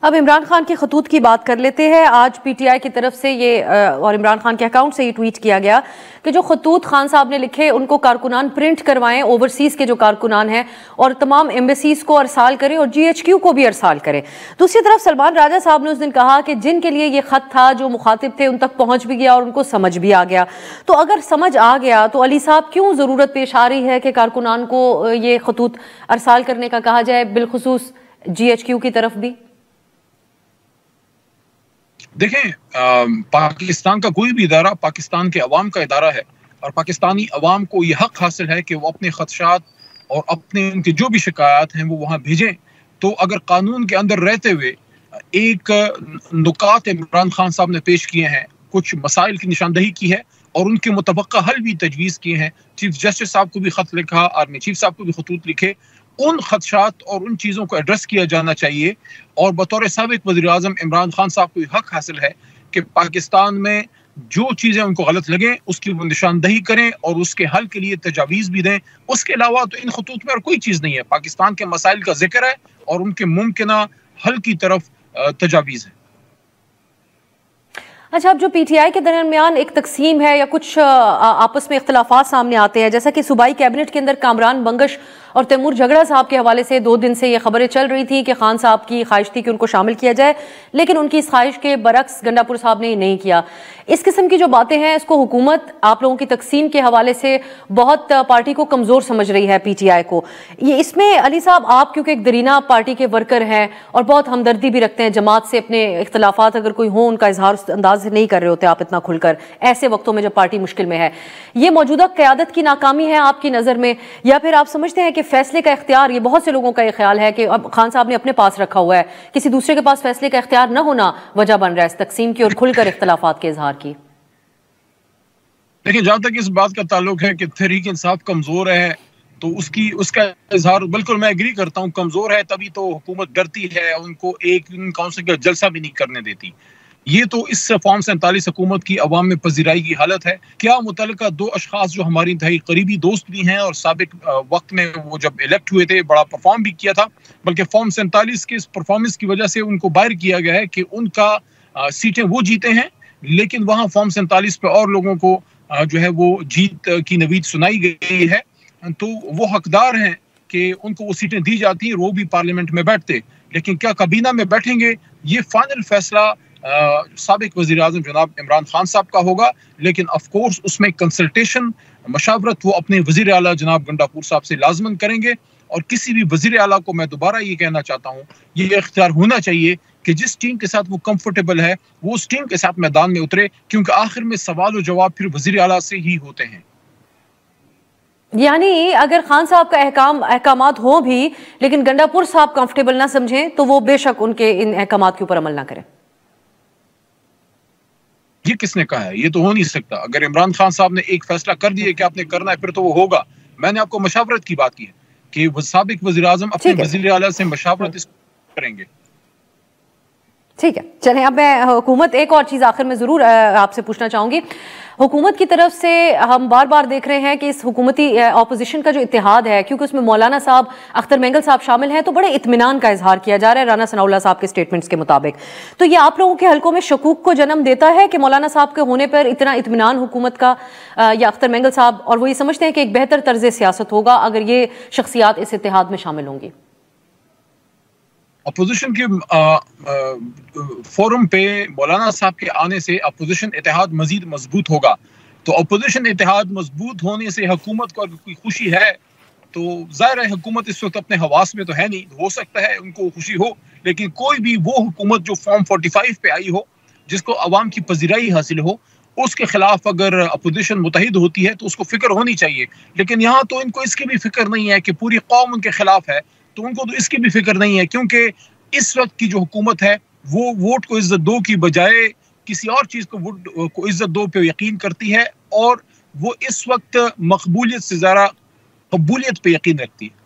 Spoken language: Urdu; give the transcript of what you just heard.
اب عمران خان کی خطوط کی بات کر لیتے ہیں۔ آج پی ٹی آئی کی طرف سے یہ اور عمران خان کے اکاؤنٹ سے یہ ٹویٹ کیا گیا کہ جو خطوط خان صاحب نے لکھے ان کو کارکنان پرنٹ کروائیں، اوورسیز کے جو کارکنان ہیں، اور تمام ایمبیسیز کو ارسال کریں اور جی ایچ کیو کو بھی ارسال کریں۔ دوسری طرف سلمان راجہ صاحب نے اس دن کہا کہ جن کے لیے یہ خط تھا، جو مخاطب تھے، ان تک پہنچ بھی گیا اور ان کو سمجھ بھی آ گیا۔ تو اگر سمجھ آ گیا تو علی صاحب کیوں ضرورت پیش آ رہی ہے کہ کارکنان کو یہ خطوط ارسال کرنے کا کہا جائے، بالخصوص جی ایچ کیو کی طرف بھی؟ دیکھیں، پاکستان کا کوئی بھی ادارہ پاکستان کے عوام کا ادارہ ہے، اور پاکستانی عوام کو یہ حق حاصل ہے کہ وہ اپنے خدشات اور اپنے ان کی جو بھی شکایات ہیں وہ وہاں بھیجیں۔ تو اگر قانون کے اندر رہتے ہوئے ایک نکات عمران خان صاحب نے پیش کیے ہیں، کچھ مسائل کی نشاندہی کی ہے اور ان کے متبقع حل بھی تجویز کیے ہیں، چیف جسٹس صاحب کو بھی خط لکھا، آرمی چیف صاحب کو بھی خطوط لکھے، ان خدشات اور ان چیزوں کو ایڈریس کیا جانا چاہیے۔ اور بطور سابق وزیر اعظم عمران خان صاحب کو یہ حق حاصل ہے کہ پاکستان میں جو چیزیں ان کو غلط لگیں اس کی وہ نشاندہی کریں اور اس کے حل کے لیے تجاویز بھی دیں۔ اس کے علاوہ تو ان خطوط میں اور کوئی چیز نہیں ہے، پاکستان کے مسائل کا ذکر ہے اور ان کے ممکنہ حل کی طرف تجاویز ہے۔ اچھا، اب جو پی ٹی آئی کے درمیان ایک تقسیم ہے یا کچھ آپس میں اختلافات سامنے آتے ہیں، جیسا کہ صوبائی کیبنٹ کے اندر کامران بنگش اور تیمور جھگڑا صاحب کے حوالے سے 2 دن سے یہ خبریں چل رہی تھی کہ خان صاحب کی خواہش تھی کہ ان کو شامل کیا جائے، لیکن ان کی اس خواہش کے برعکس گنڈا پور صاحب نے یہ نہیں کیا۔ اس قسم کی جو باتیں ہیں، اس کو حکومت آپ لوگوں کی تقسیم کے حوالے سے بہت پارٹی کو کمزور سمجھ رہی ہے، پی ٹی آئی کو۔ یہ اس میں علی صاحب آپ کیونکہ ایک درینہ پارٹی کے ورکر ہیں اور بہت ہمدردی بھی رکھتے ہیں جماعت سے، اپنے اختلافات اگر کوئی ہوں ان کا اظہار اس انداز سے نہیں کر رہے ہوتے آپ اتنا کھل کر ایسے وقتوں میں جب پارٹی مشکل میں ہے، یہ موجودہ قیادت کی ناکامی ہے آپ کی نظر میں، یا پھر آپ سمجھتے ہیں کہ فیصلے کا اختیار، یہ بہت سے لوگوں کا یہ خیال ہے کہ اب خان صاحب نے اپنے پاس رکھا ہوا ہے، کسی دوسرے کے پاس فیصلے کا اختیار نہ ہونا وجہ بن رہا ہے اس تقسیم کی اور کھل کر اختلافات کے اظہار کی؟ لیکن جہاں تک اس بات کا تعلق ہے کہ تحریک انصاف کمزور ہے تو اس کا اظہار بالکل میں ایگری کرتا ہوں، کمزور ہے تبھی تو حکومت ڈرتی ہے، ان کو ایک کونسل کا جلسہ بھی نہیں کرنے دیتی۔ یہ تو اس فارم 47 حکومت کی عوام میں پذیرائی کی حالت ہے۔ کیا متعلقہ 2 اشخاص جو ہماری انتہائی قریبی دوست بھی ہیں اور سابق وقت میں وہ جب الیکٹ ہوئے تھے بڑا پرفارم بھی کیا تھا، بلکہ فارم 47 کے اس پرفارمنس کی وجہ سے ان کو باہر کیا گیا ہے کہ ان کا سیٹیں وہ جیتے ہیں، لیکن وہاں فارم 47 پہ اور لوگوں کو جو ہے وہ جیت کی نوید سنائی گئی ہے، تو وہ حقدار ہیں کہ ان کو وہ سیٹیں دی جاتی ہیں، وہ بھی پارلیمنٹ میں بیٹھتے، لیکن کیا کابینہ میں بیٹھیں گے، یہ فائنل فیصلہ سابق وزیر اعظم جناب عمران خان صاحب کا ہوگا۔ لیکن آف کورس اس میں کنسلٹیشن، مشاورت وہ اپنے وزیر اعلیٰ جناب گنڈا پور صاحب سے لازماً کریں گے، اور کسی بھی وزیر اعلیٰ کو میں دوبارہ یہ کہنا چاہتا ہوں، یہ اختیار ہونا چاہیے کہ جس ٹیم کے ساتھ وہ کمفرٹیبل ہے وہ اس ٹیم کے ساتھ میدان میں اترے، کیونکہ آخر میں سوال و جواب پھر وزیر اعلیٰ سے ہی ہوتے ہیں۔ یعنی اگر خان صاحب کا احکامات ہوں بھی لیکن گنڈا پور صاحب کمفرٹیبل نہ سمجھیں تو وہ بے شک ان کے ان احکامات کے اوپر عمل نہ کریں۔ یہ کس نے کہا ہے؟ یہ تو ہو نہیں سکتا۔ اگر عمران خان صاحب نے ایک فیصلہ کر دیا کہ آپ نے کرنا ہے پھر تو وہ ہوگا۔ میں نے آپ کو مشاورت کی بات کی ہے کہ وہ سابق وزیر اعظم اپنے وزیر اعلیٰ سے مشاورت کریں گے۔ ٹھیک ہے، چلیں اب میں حکومت ایک اور چیز آخر میں ضرور آپ سے پوچھنا چاہوں گی۔ حکومت کی طرف سے ہم بار بار دیکھ رہے ہیں کہ اس حکومتی اپوزیشن کا جو اتحاد ہے، کیونکہ اس میں مولانا صاحب، اختر مینگل صاحب شامل ہیں، تو بڑے اطمینان کا اظہار کیا جا رہا ہے رانا ثناء اللہ صاحب کے سٹیٹمنٹس کے مطابق۔ تو یہ آپ لوگوں کے حلقوں میں شکوک کو جنم دیتا ہے کہ مولانا صاحب کے ہونے پر اتنا اطمینان حکومت کا یا اختر مینگل صاحب، اور وہ یہ سمجھتے ہیں کہ ایک بہتر طرز سیاست ہوگا اگر یہ شخصیات اس اتحاد میں شامل ہوں گی؟ اپوزیشن کے فورم پہ مولانا صاحب کے آنے سے اپوزیشن اتحاد مزید مضبوط ہوگا، تو اپوزیشن اتحاد مضبوط ہونے سے حکومت کو اگر کوئی خوشی ہے تو ظاہر ہے حکومت اس وقت اپنے حواس میں تو ہے نہیں، ہو سکتا ہے ان کو خوشی ہو، لیکن کوئی بھی وہ حکومت جو فارم 45 پہ آئی ہو، جس کو عوام کی پذیرائی حاصل ہو، اس کے خلاف اگر اپوزیشن متحد ہوتی ہے تو اس کو فکر ہونی چاہیے۔ لیکن یہاں تو ان کو اس کی بھی فکر نہیں ہے کہ پوری قوم ان کے خلاف ہے، تو ان کو تو اس کی بھی فکر نہیں ہے، کیونکہ اس وقت کی جو حکومت ہے وہ ووٹ کو عزت دو کی بجائے کسی اور چیز کو عزت دو پہ یقین کرتی ہے، اور وہ اس وقت مقبولیت سے زیادہ قبولیت پہ یقین رکھتی ہے۔